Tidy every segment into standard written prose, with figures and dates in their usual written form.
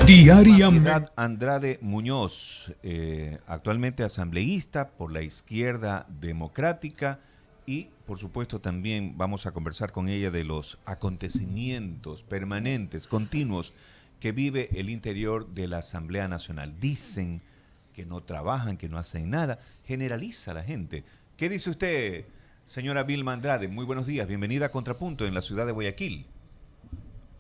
Diariamente. Andrade Muñoz, actualmente asambleísta por la Izquierda Democrática y, por supuesto, también vamos a conversar con ella de los acontecimientos permanentes, continuos, que vive el interior de la Asamblea Nacional. Dicen que no trabajan, que no hacen nada, generaliza la gente. ¿Qué dice usted, señora Vilma Andrade? Muy buenos días, bienvenida a Contrapunto en la ciudad de Guayaquil.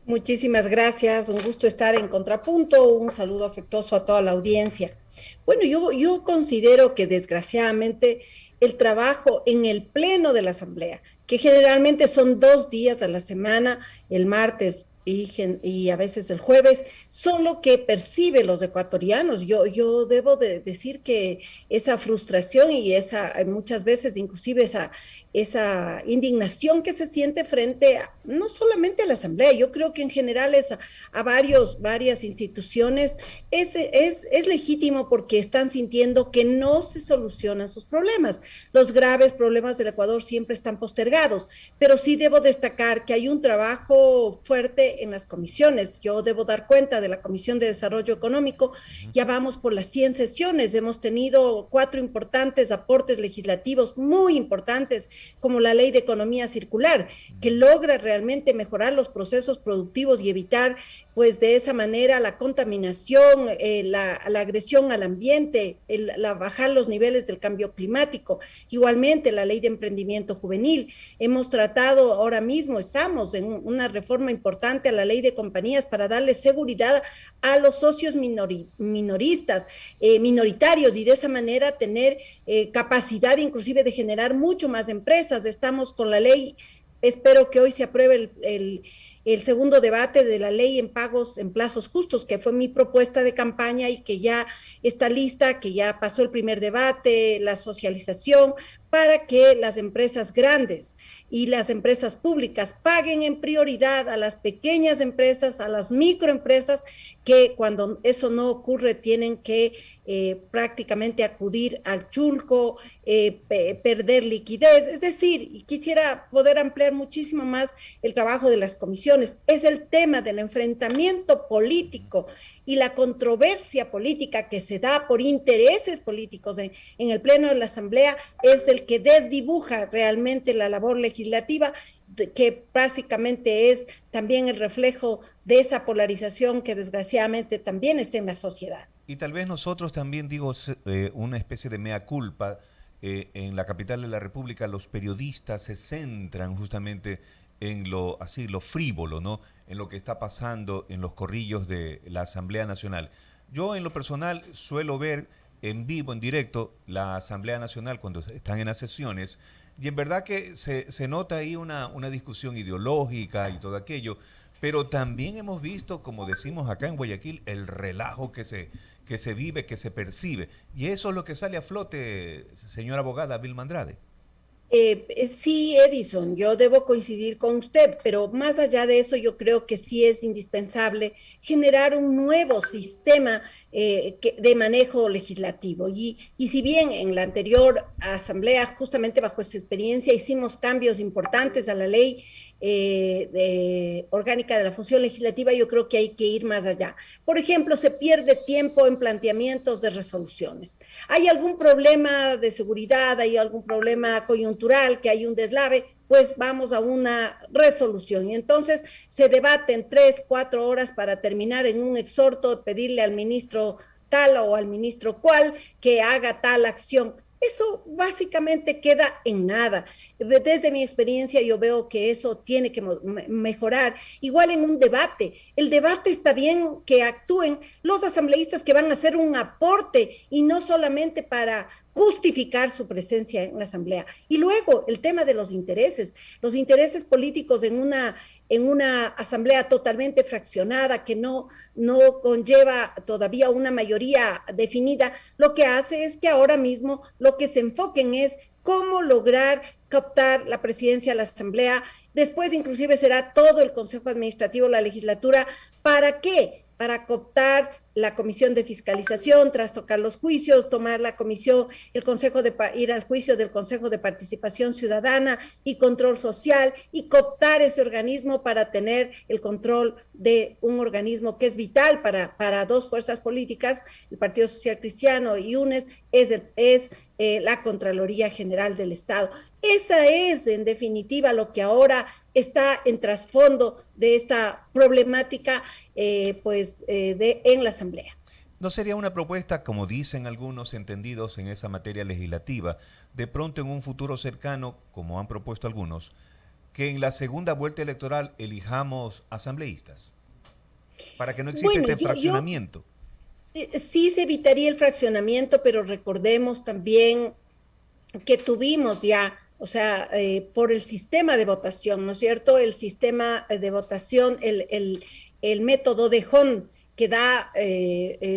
Muchísimas gracias, un gusto estar en Contrapunto, un saludo afectuoso a toda la audiencia. Bueno, yo considero que desgraciadamente el trabajo en el pleno de la Asamblea, que generalmente son 2 días a la semana, el martes y a veces el jueves, son lo que perciben los ecuatorianos. Yo debo de decir que esa frustración y esa, muchas veces inclusive esa indignación que se siente frente a, no solamente a la Asamblea, yo creo que en general es a varias instituciones, es legítimo porque están sintiendo que no se solucionan sus problemas. Los graves problemas del Ecuador siempre están postergados, pero sí debo destacar que hay un trabajo fuerte en las comisiones. Yo debo dar cuenta de la Comisión de Desarrollo Económico, ya vamos por las 100 sesiones, hemos tenido 4 importantes aportes legislativos muy importantes, como la Ley de Economía Circular, que logra realmente mejorar los procesos productivos y evitar, pues de esa manera, la contaminación, la agresión al ambiente, bajar los niveles del cambio climático. Igualmente, la Ley de Emprendimiento Juvenil. Hemos tratado, ahora mismo estamos en una reforma importante a la Ley de Compañías para darle seguridad a los socios minoritarios y de esa manera tener capacidad inclusive de generar mucho más empresas. Estamos con la ley, espero que hoy se apruebe el segundo debate de la ley en pagos en plazos justos, que fue mi propuesta de campaña y que ya está lista, que ya pasó el primer debate, la socialización, para que las empresas grandes y las empresas públicas paguen en prioridad a las pequeñas empresas, a las microempresas, que cuando eso no ocurre tienen que prácticamente acudir al chulco, perder liquidez. Es decir, y quisiera poder ampliar muchísimo más el trabajo de las comisiones, es el tema del enfrentamiento político y la controversia política que se da por intereses políticos en el pleno de la Asamblea, es el que desdibuja realmente la labor legislativa, que básicamente es también el reflejo de esa polarización que desgraciadamente también está en la sociedad. Y tal vez nosotros también, digo, una especie de mea culpa, en la capital de la República los periodistas se centran justamente en lo frívolo, ¿no? En lo que está pasando en los corrillos de la Asamblea Nacional. Yo en lo personal suelo ver en vivo, en directo, la Asamblea Nacional cuando están en las sesiones, y en verdad que se nota ahí una discusión ideológica y todo aquello, pero también hemos visto, como decimos acá en Guayaquil, el relajo que se vive, que se percibe, y eso es lo que sale a flote, señora abogada Vilma Andrade. Sí, Edison, yo debo coincidir con usted, pero más allá de eso, yo creo que sí es indispensable generar un nuevo sistema de manejo legislativo. Y si bien en la anterior asamblea, justamente bajo esa experiencia, hicimos cambios importantes a la ley orgánica de la función legislativa, yo creo que hay que ir más allá. Por ejemplo, se pierde tiempo en planteamientos de resoluciones. ¿Hay algún problema de seguridad? ¿Hay algún problema coyuntural? ¿Que hay un deslave? Pues vamos a una resolución. Y entonces se debaten 3, 4 horas para terminar en un exhorto, pedirle al ministro tal o al ministro cual que haga tal acción. Eso básicamente queda en nada. Desde mi experiencia yo veo que eso tiene que mejorar. Igual en un debate. El debate está bien que actúen los asambleístas que van a hacer un aporte y no solamente para justificar su presencia en la asamblea. Y luego el tema de los intereses políticos en una asamblea totalmente fraccionada que no conlleva todavía una mayoría definida, lo que hace es que ahora mismo lo que se enfoquen es cómo lograr captar la presidencia de la asamblea, después inclusive será todo el Consejo Administrativo, la legislatura. ¿Para qué? Para cooptar la comisión de fiscalización, trastocar los juicios, tomar la comisión, ir al juicio del Consejo de Participación Ciudadana y Control Social y cooptar ese organismo para tener el control de un organismo que es vital para dos fuerzas políticas, el Partido Social Cristiano y UNES, es la Contraloría General del Estado. Esa es, en definitiva, lo que ahora está en trasfondo de esta problemática en la Asamblea. ¿No sería una propuesta, como dicen algunos entendidos en esa materia legislativa, de pronto en un futuro cercano, como han propuesto algunos, que en la segunda vuelta electoral elijamos asambleístas? Para que no exista este fraccionamiento. Sí se evitaría el fraccionamiento, pero recordemos también que tuvimos ya, o sea, por el sistema de votación, ¿no es cierto? El sistema de votación, el método de Hon, que da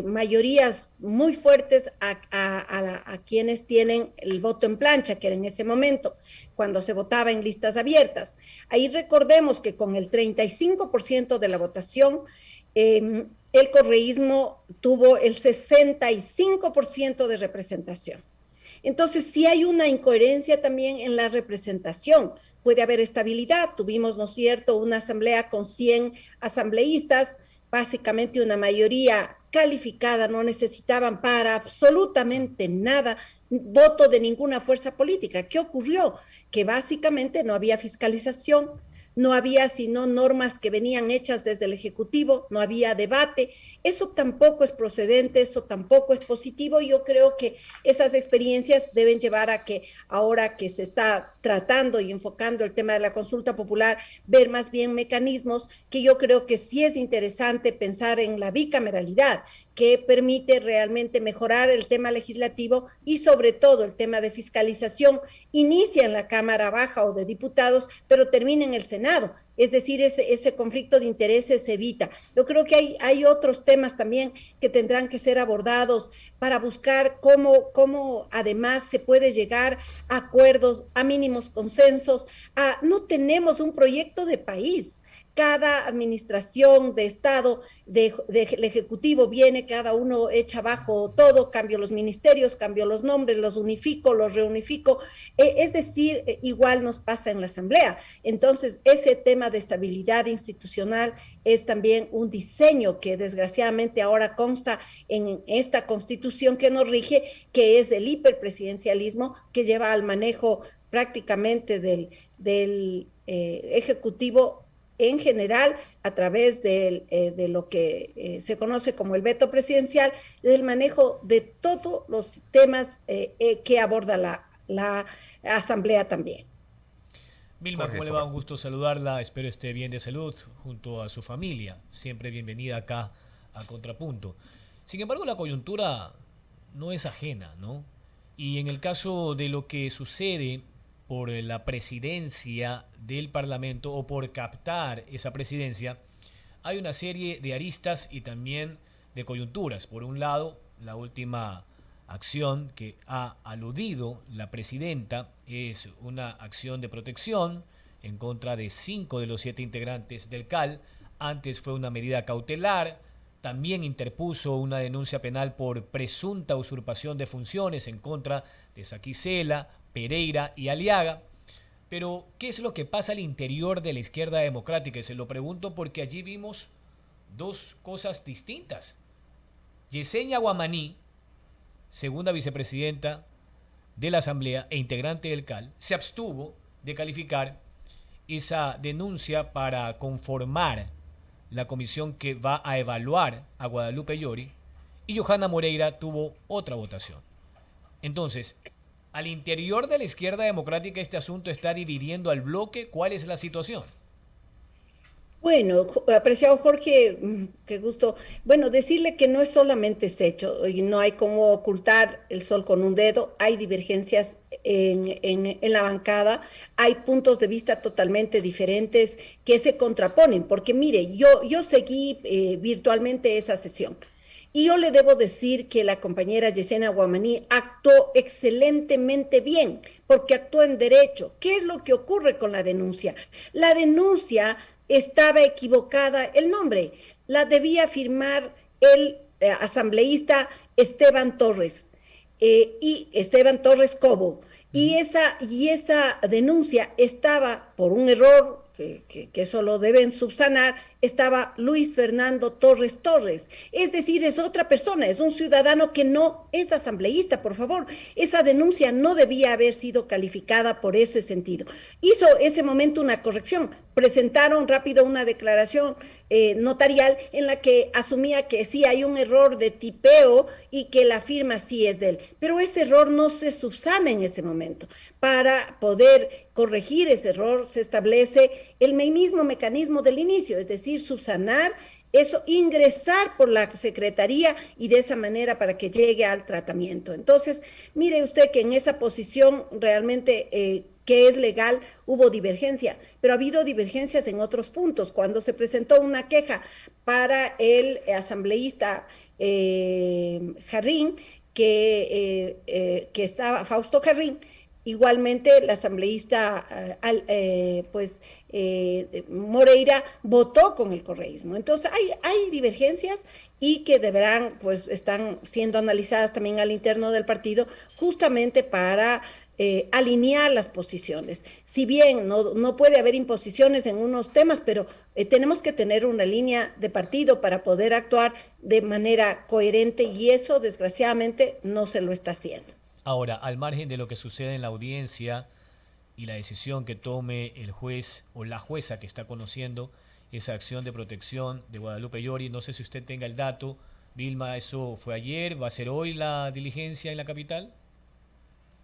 mayorías muy fuertes a quienes tienen el voto en plancha, que era en ese momento, cuando se votaba en listas abiertas. Ahí recordemos que con el 35% de la votación, el correísmo tuvo el 65% de representación. Entonces, sí hay una incoherencia también en la representación. Puede haber estabilidad. Tuvimos, ¿no es cierto?, una asamblea con 100 asambleístas, básicamente una mayoría calificada, no necesitaban para absolutamente nada voto de ninguna fuerza política. ¿Qué ocurrió? Que básicamente no había fiscalización, no había sino normas que venían hechas desde el Ejecutivo, no había debate. Eso tampoco es procedente, eso tampoco es positivo. Yo creo que esas experiencias deben llevar a que ahora que se está tratando y enfocando el tema de la consulta popular, ver más bien mecanismos que yo creo que sí es interesante pensar en la bicameralidad, que permite realmente mejorar el tema legislativo y sobre todo el tema de fiscalización, inicia en la Cámara Baja o de Diputados, pero termina en el Senado. Es decir, ese conflicto de intereses se evita. Yo creo que hay otros temas también que tendrán que ser abordados para buscar cómo además se puede llegar a acuerdos, a mínimos consensos. No tenemos un proyecto de país. Cada administración de Estado, del Ejecutivo viene, cada uno echa abajo todo, cambio los ministerios, cambio los nombres, los unifico, los reunifico. Es decir, igual nos pasa en la Asamblea. Entonces, ese tema de estabilidad institucional es también un diseño que desgraciadamente ahora consta en esta Constitución que nos rige, que es el hiperpresidencialismo, que lleva al manejo prácticamente del Ejecutivo en general, a través de lo que se conoce como el veto presidencial, del manejo de todos los temas que aborda la Asamblea también. Vilma, ¿cómo le va? Un gusto saludarla, espero esté bien de salud junto a su familia, siempre bienvenida acá a Contrapunto. Sin embargo, la coyuntura no es ajena, ¿no? Y en el caso de lo que sucede por la presidencia del Parlamento o por captar esa presidencia, hay una serie de aristas y también de coyunturas. Por un lado, la última acción que ha aludido la presidenta es una acción de protección en contra de 5 de los 7 integrantes del CAL. Antes fue una medida cautelar. También interpuso una denuncia penal por presunta usurpación de funciones en contra de Saquicela, Pereira y Aliaga. Pero, ¿qué es lo que pasa al interior de la izquierda democrática? Y se lo pregunto porque allí vimos dos cosas distintas. Yesenia Guamaní, segunda vicepresidenta de la Asamblea e integrante del CAL, se abstuvo de calificar esa denuncia para conformar la comisión que va a evaluar a Guadalupe Llori, y Johanna Moreira tuvo otra votación. Entonces, al interior de la izquierda democrática este asunto está dividiendo al bloque. ¿Cuál es la situación? Bueno, apreciado Jorge, qué gusto. Bueno, decirle que no es solamente ese hecho, y no hay cómo ocultar el sol con un dedo, hay divergencias en la bancada, hay puntos de vista totalmente diferentes que se contraponen, porque mire, yo seguí virtualmente esa sesión. Y yo le debo decir que la compañera Yesenia Guamaní actuó excelentemente bien, porque actuó en derecho. ¿Qué es lo que ocurre con la denuncia? La denuncia estaba equivocada el nombre, la debía firmar el asambleísta Esteban Torres y Esteban Torres Cobo. Y esa denuncia estaba por un error que eso lo deben subsanar, estaba Luis Fernando Torres Torres. Es decir, es otra persona, es un ciudadano que no es asambleísta, por favor. Esa denuncia no debía haber sido calificada por ese sentido. Hizo ese momento una corrección, presentaron rápido una declaración notarial en la que asumía que sí hay un error de tipeo y que la firma sí es de él. Pero ese error no se subsana en ese momento. Para poder corregir ese error se establece el mismo mecanismo del inicio, es decir, subsanar eso, ingresar por la Secretaría y de esa manera para que llegue al tratamiento. Entonces, mire usted que en esa posición realmente que es legal, hubo divergencia, pero ha habido divergencias en otros puntos. Cuando se presentó una queja para el asambleísta Jarrín, que estaba Fausto Jarrín, igualmente el asambleísta Moreira votó con el correísmo. Entonces hay divergencias y que deberán, pues están siendo analizadas también al interno del partido justamente para alinear las posiciones. Si bien no puede haber imposiciones en unos temas, pero tenemos que tener una línea de partido para poder actuar de manera coherente y eso desgraciadamente no se lo está haciendo. Ahora, al margen de lo que sucede en la audiencia y la decisión que tome el juez o la jueza que está conociendo esa acción de protección de Guadalupe Llori, no sé si usted tenga el dato, Vilma, ¿eso fue ayer? ¿Va a ser hoy la diligencia en la capital?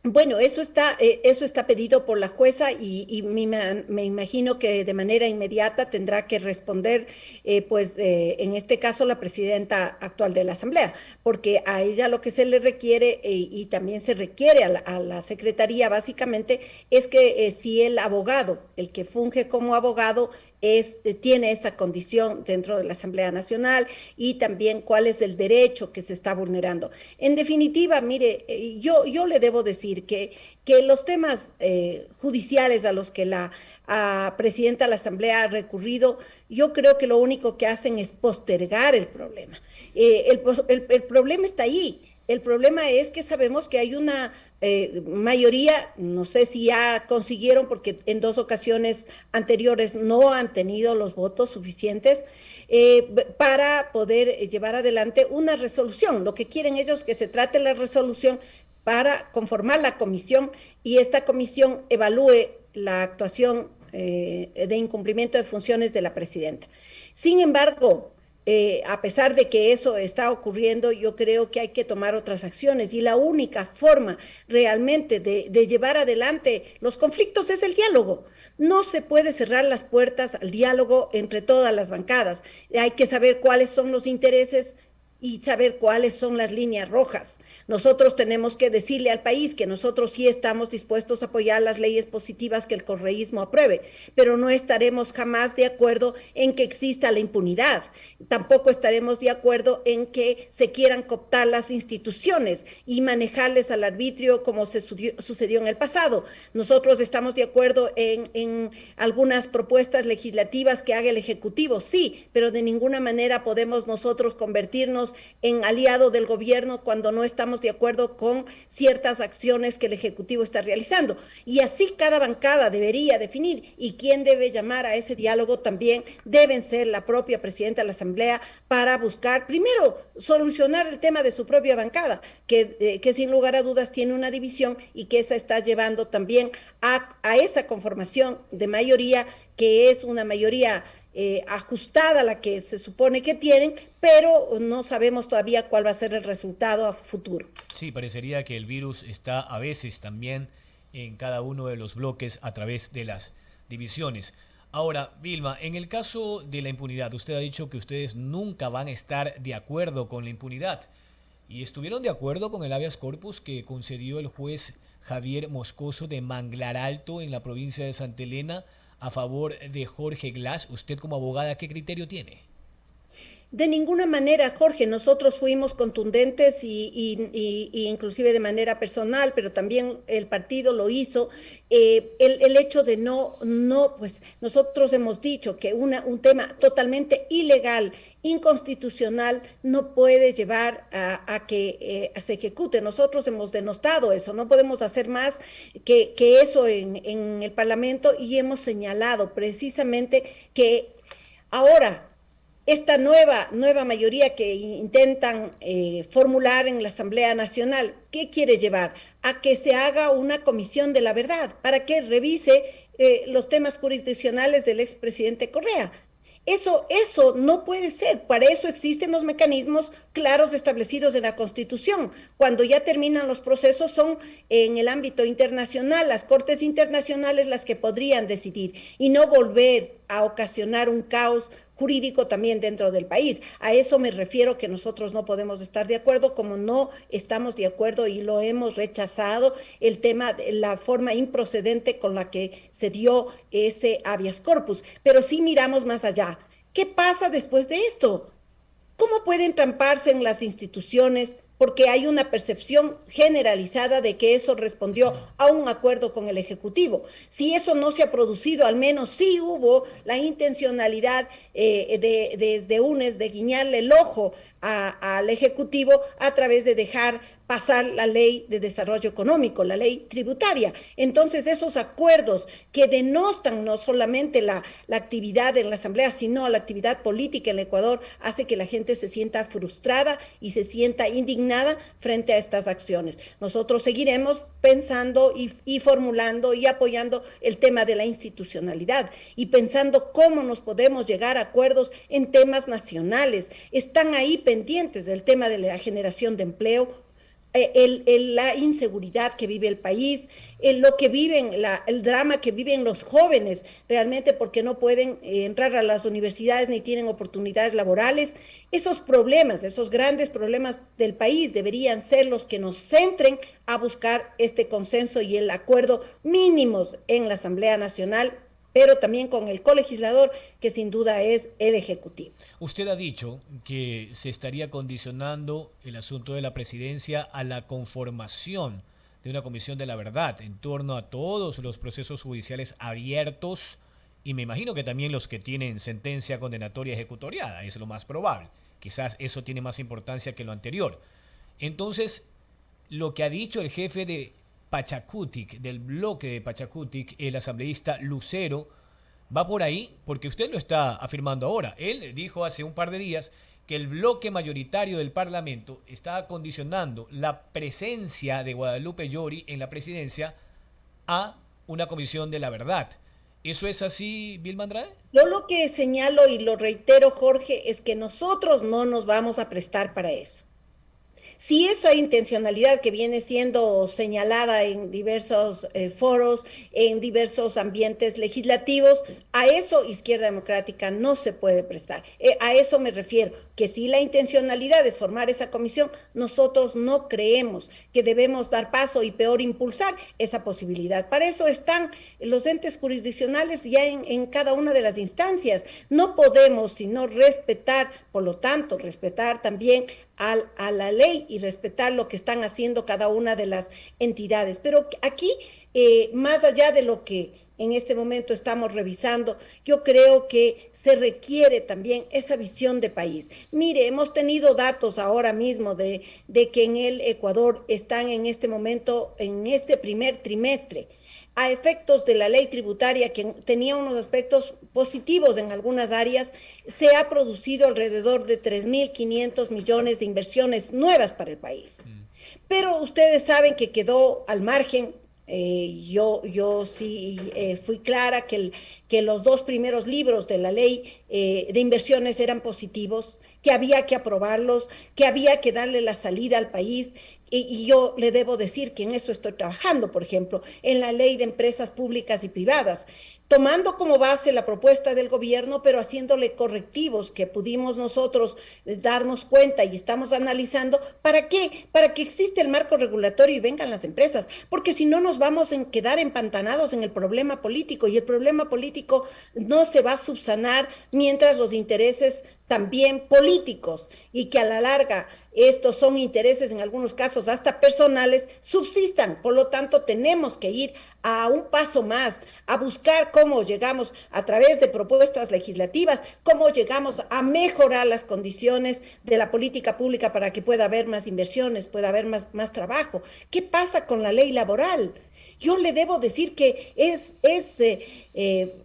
Bueno, eso está pedido por la jueza y me imagino que de manera inmediata tendrá que responder, en este caso, la presidenta actual de la Asamblea, porque a ella lo que se le requiere y también se requiere a la Secretaría, básicamente, es que si el abogado, el que funge como abogado, tiene esa condición dentro de la Asamblea Nacional y también cuál es el derecho que se está vulnerando. En definitiva, mire, yo le debo decir que los temas judiciales a los que la presidenta de la Asamblea ha recurrido, yo creo que lo único que hacen es postergar el problema. El problema está ahí. El problema es que sabemos que hay una mayoría, no sé si ya consiguieron, porque en 2 ocasiones anteriores no han tenido los votos suficientes para poder llevar adelante una resolución. Lo que quieren ellos es que se trate la resolución para conformar la comisión y esta comisión evalúe la actuación de incumplimiento de funciones de la presidenta. Sin embargo, a pesar de que eso está ocurriendo, yo creo que hay que tomar otras acciones y la única forma realmente de llevar adelante los conflictos es el diálogo. No se puede cerrar las puertas al diálogo entre todas las bancadas. Hay que saber cuáles son los intereses y saber cuáles son las líneas rojas. Nosotros tenemos que decirle al país que nosotros sí estamos dispuestos a apoyar las leyes positivas que el correísmo apruebe, pero no estaremos jamás de acuerdo en que exista la impunidad. Tampoco estaremos de acuerdo en que se quieran cooptar las instituciones y manejarles al arbitrio como sucedió en el pasado. Nosotros estamos de acuerdo en algunas propuestas legislativas que haga el Ejecutivo, sí, pero de ninguna manera podemos nosotros convertirnos en aliado del gobierno cuando no estamos de acuerdo con ciertas acciones que el Ejecutivo está realizando. Y así cada bancada debería definir y quién debe llamar a ese diálogo también deben ser la propia presidenta de la Asamblea para buscar, primero, solucionar el tema de su propia bancada, que sin lugar a dudas tiene una división y que esa está llevando también a esa conformación de mayoría, que es una mayoría ajustada a la que se supone que tienen, pero no sabemos todavía cuál va a ser el resultado a futuro. Sí, parecería que el virus está a veces también en cada uno de los bloques a través de las divisiones. Ahora, Vilma, en el caso de la impunidad, usted ha dicho que ustedes nunca van a estar de acuerdo con la impunidad y estuvieron de acuerdo con el habeas corpus que concedió el juez Javier Moscoso de Manglar Alto en la provincia de Santa Elena a favor de Jorge Glass. Usted como abogada, ¿qué criterio tiene? De ninguna manera, Jorge, nosotros fuimos contundentes y inclusive de manera personal, pero también el partido lo hizo. El hecho de pues nosotros hemos dicho que un tema totalmente ilegal, inconstitucional, no puede llevar a que se ejecute. Nosotros hemos denostado eso, no podemos hacer más que eso en el Parlamento y hemos señalado precisamente que ahora esta nueva mayoría que intentan formular en la Asamblea Nacional, ¿qué quiere llevar? A que se haga una comisión de la verdad para que revise los temas jurisdiccionales del expresidente Correa. Eso no puede ser. Para eso existen los mecanismos claros establecidos en la Constitución. Cuando ya terminan los procesos son en el ámbito internacional, las cortes internacionales las que podrían decidir y no volver a ocasionar un caos jurídico también dentro del país. A eso me refiero que nosotros no podemos estar de acuerdo, como no estamos de acuerdo y lo hemos rechazado, el tema de la forma improcedente con la que se dio ese habeas corpus. Pero sí miramos más allá. ¿Qué pasa después de esto? ¿Cómo pueden tramparse en las instituciones? Porque hay una percepción generalizada de que eso respondió a un acuerdo con el Ejecutivo. Si eso no se ha producido, al menos sí hubo la intencionalidad desde UNES de guiñarle el ojo al Ejecutivo a través de dejar pasar la ley de desarrollo económico, la ley tributaria. Entonces, esos acuerdos que denostan no solamente la actividad en la Asamblea, sino la actividad política en el Ecuador, hace que la gente se sienta frustrada y se sienta indignada frente a estas acciones. Nosotros seguiremos pensando y formulando y apoyando el tema de la institucionalidad y pensando cómo nos podemos llegar a acuerdos en temas nacionales. Están ahí pendientes del tema de la generación de empleo, la inseguridad que vive el país, lo que viven, el drama que viven los jóvenes realmente porque no pueden entrar a las universidades ni tienen oportunidades laborales. Esos problemas, esos grandes problemas del país deberían ser los que nos centren a buscar este consenso y el acuerdo mínimos en la Asamblea Nacional, pero también con el colegislador, que sin duda es el Ejecutivo. Usted ha dicho que se estaría condicionando el asunto de la presidencia a la conformación de una comisión de la verdad en torno a todos los procesos judiciales abiertos y me imagino que también los que tienen sentencia condenatoria ejecutoriada, es lo más probable. Quizás eso tiene más importancia que lo anterior. Entonces, lo que ha dicho el jefe de Pachacutic, del bloque de Pachacutic, el asambleísta Lucero, va por ahí porque usted lo está afirmando ahora. Él dijo hace un par de días que el bloque mayoritario del Parlamento está condicionando la presencia de Guadalupe Llori en la presidencia a una comisión de la verdad. ¿Eso es así, Vilma Andrade? Yo lo que señalo y lo reitero, Jorge, es que nosotros no nos vamos a prestar para eso. Si esa intencionalidad que viene siendo señalada en diversos foros, en diversos ambientes legislativos, a eso Izquierda Democrática no se puede prestar. A eso me refiero, que si la intencionalidad es formar esa comisión, nosotros no creemos que debemos dar paso y peor impulsar esa posibilidad. Para eso están los entes jurisdiccionales ya en cada una de las instancias. No podemos sino respetar, por lo tanto, respetar también a la ley y respetar lo que están haciendo cada una de las entidades. Pero aquí, más allá de lo que en este momento estamos revisando, yo creo que se requiere también esa visión de país. Mire, hemos tenido datos ahora mismo de que en el Ecuador están en este momento, en este primer trimestre, a efectos de la ley tributaria que tenía unos aspectos positivos en algunas áreas, se ha producido alrededor de 3.500 millones de inversiones nuevas para el país. Pero ustedes saben que quedó al margen. Yo sí fui clara que los dos primeros libros de la ley de inversiones eran positivos, que había que aprobarlos, que había que darle la salida al país. Y yo le debo decir que en eso estoy trabajando, por ejemplo, en la ley de empresas públicas y privadas, tomando como base la propuesta del gobierno, pero haciéndole correctivos que pudimos nosotros darnos cuenta y estamos analizando. ¿Para qué? Para que existe el marco regulatorio y vengan las empresas, porque si no nos vamos a quedar empantanados en el problema político y el problema político no se va a subsanar mientras los intereses también políticos y que a la larga estos son intereses en algunos casos hasta personales, subsistan. Por lo tanto, tenemos que ir a un paso más, a buscar cómo llegamos a través de propuestas legislativas, cómo llegamos a mejorar las condiciones de la política pública para que pueda haber más inversiones, pueda haber más trabajo. ¿Qué pasa con la ley laboral? Yo le debo decir que es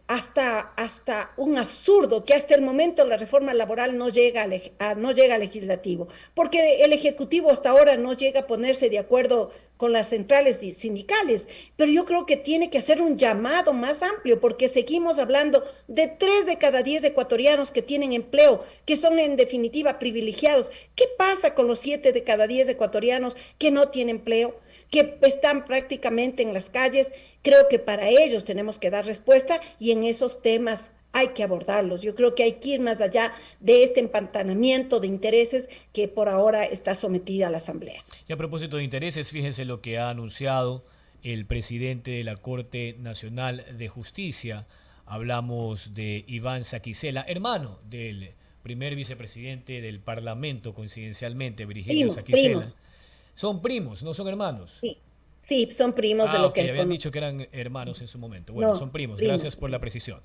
hasta un absurdo que hasta el momento la reforma laboral no llega al legislativo, porque el Ejecutivo hasta ahora no llega a ponerse de acuerdo con las centrales sindicales, pero yo creo que tiene que hacer un llamado más amplio, porque seguimos hablando de 3 de cada 10 ecuatorianos que tienen empleo, que son en definitiva privilegiados. ¿Qué pasa con los 7 de cada 10 ecuatorianos que no tienen empleo, que están prácticamente en las calles? Creo que para ellos tenemos que dar respuesta y en esos temas hay que abordarlos. Yo creo que hay que ir más allá de este empantanamiento de intereses que por ahora está sometida a la Asamblea. Y a propósito de intereses, fíjense lo que ha anunciado el presidente de la Corte Nacional de Justicia. Hablamos de Iván Saquicela, hermano del primer vicepresidente del Parlamento, coincidencialmente, Virgilio Saquicela. Primos. Son primos, no son hermanos. Sí, son primos de lo que... Habían dicho que eran hermanos en su momento. Bueno, no, son primos. Gracias por la precisión.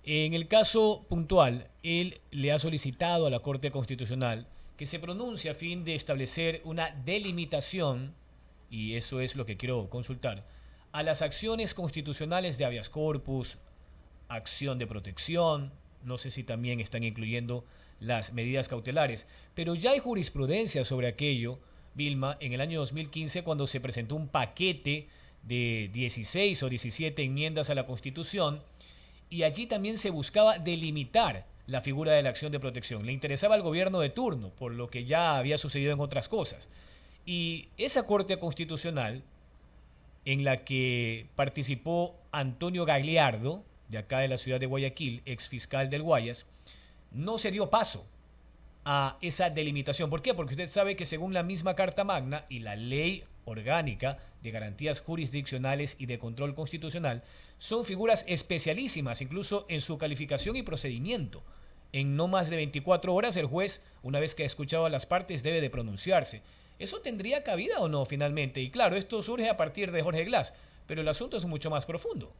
En el caso puntual, él le ha solicitado a la Corte Constitucional que se pronuncie a fin de establecer una delimitación, y eso es lo que quiero consultar, a las acciones constitucionales de habeas corpus, acción de protección, no sé si también están incluyendo las medidas cautelares, pero ya hay jurisprudencia sobre aquello, Vilma, en el año 2015, cuando se presentó un paquete de 16 o 17 enmiendas a la Constitución, y allí también se buscaba delimitar la figura de la acción de protección. Le interesaba al gobierno de turno, por lo que ya había sucedido en otras cosas. Y esa Corte Constitucional, en la que participó Antonio Gagliardo, de acá de la ciudad de Guayaquil, ex fiscal del Guayas, no se dio paso a esa delimitación. ¿Por qué? Porque usted sabe que según la misma Carta Magna y la Ley Orgánica de Garantías Jurisdiccionales y de Control Constitucional, son figuras especialísimas, incluso en su calificación y procedimiento. En no más de 24 horas el juez, una vez que ha escuchado a las partes, debe de pronunciarse. ¿Eso tendría cabida o no finalmente? Y claro, esto surge a partir de Jorge Glass, pero el asunto es mucho más profundo.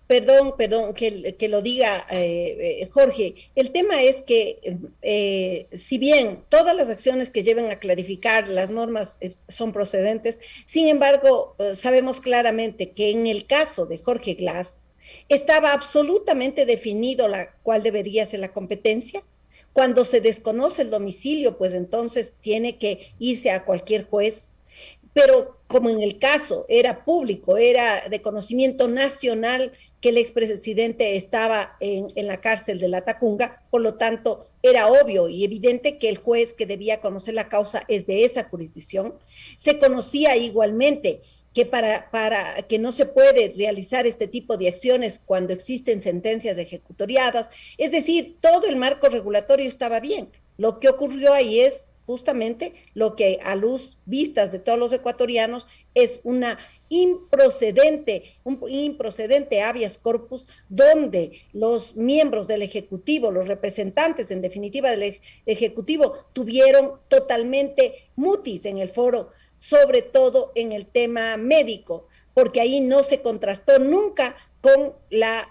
Perdón que lo diga Jorge, el tema es que si bien todas las acciones que lleven a clarificar las normas son procedentes, sin embargo, sabemos claramente que en el caso de Jorge Glass estaba absolutamente definido cuál debería ser la competencia. Cuando se desconoce el domicilio, pues entonces tiene que irse a cualquier juez. Pero como en el caso era público, era de conocimiento nacional que el expresidente estaba en la cárcel de La Tacunga, por lo tanto era obvio y evidente que el juez que debía conocer la causa es de esa jurisdicción. Se conocía igualmente que para que no se puede realizar este tipo de acciones cuando existen sentencias ejecutoriadas, es decir, todo el marco regulatorio estaba bien. Lo que ocurrió ahí es justamente lo que a luz vistas de todos los ecuatorianos es un improcedente habeas corpus, donde los miembros del Ejecutivo, los representantes en definitiva del Ejecutivo, tuvieron totalmente mutis en el foro, sobre todo en el tema médico, porque ahí no se contrastó nunca con la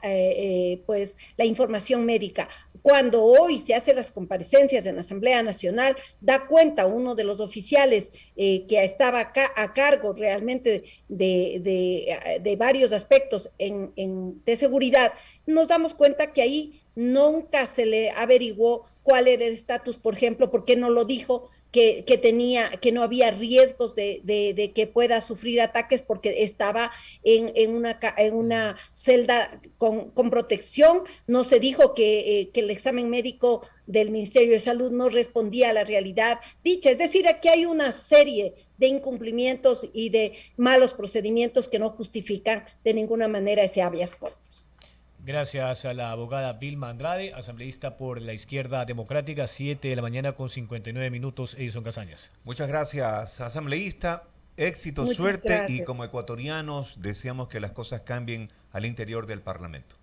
información médica. Cuando hoy se hacen las comparecencias en la Asamblea Nacional, da cuenta uno de los oficiales que estaba acá a cargo realmente de varios aspectos de seguridad, nos damos cuenta que ahí nunca se le averiguó cuál era el estatus, por ejemplo, por qué no lo dijo, que no había riesgos de que pueda sufrir ataques porque estaba en una celda con protección. No se dijo que el examen médico del Ministerio de Salud no respondía a la realidad dicha. Es decir, aquí hay una serie de incumplimientos y de malos procedimientos que no justifican de ninguna manera ese habeas corpus. Gracias a la abogada Vilma Andrade, asambleísta por la Izquierda Democrática, 7 de la mañana con 59 minutos, Edison Casañas. Muchas gracias, asambleísta. Éxito, suerte gracias. Y como ecuatorianos deseamos que las cosas cambien al interior del Parlamento.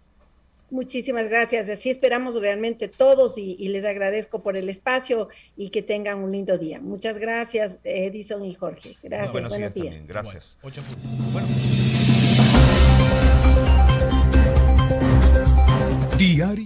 Muchísimas gracias. Así esperamos realmente todos y les agradezco por el espacio y que tengan un lindo día. Muchas gracias, Edison y Jorge. Gracias, Buenos días días. también. Gracias. Bueno, 8 puntos. Bueno. Diario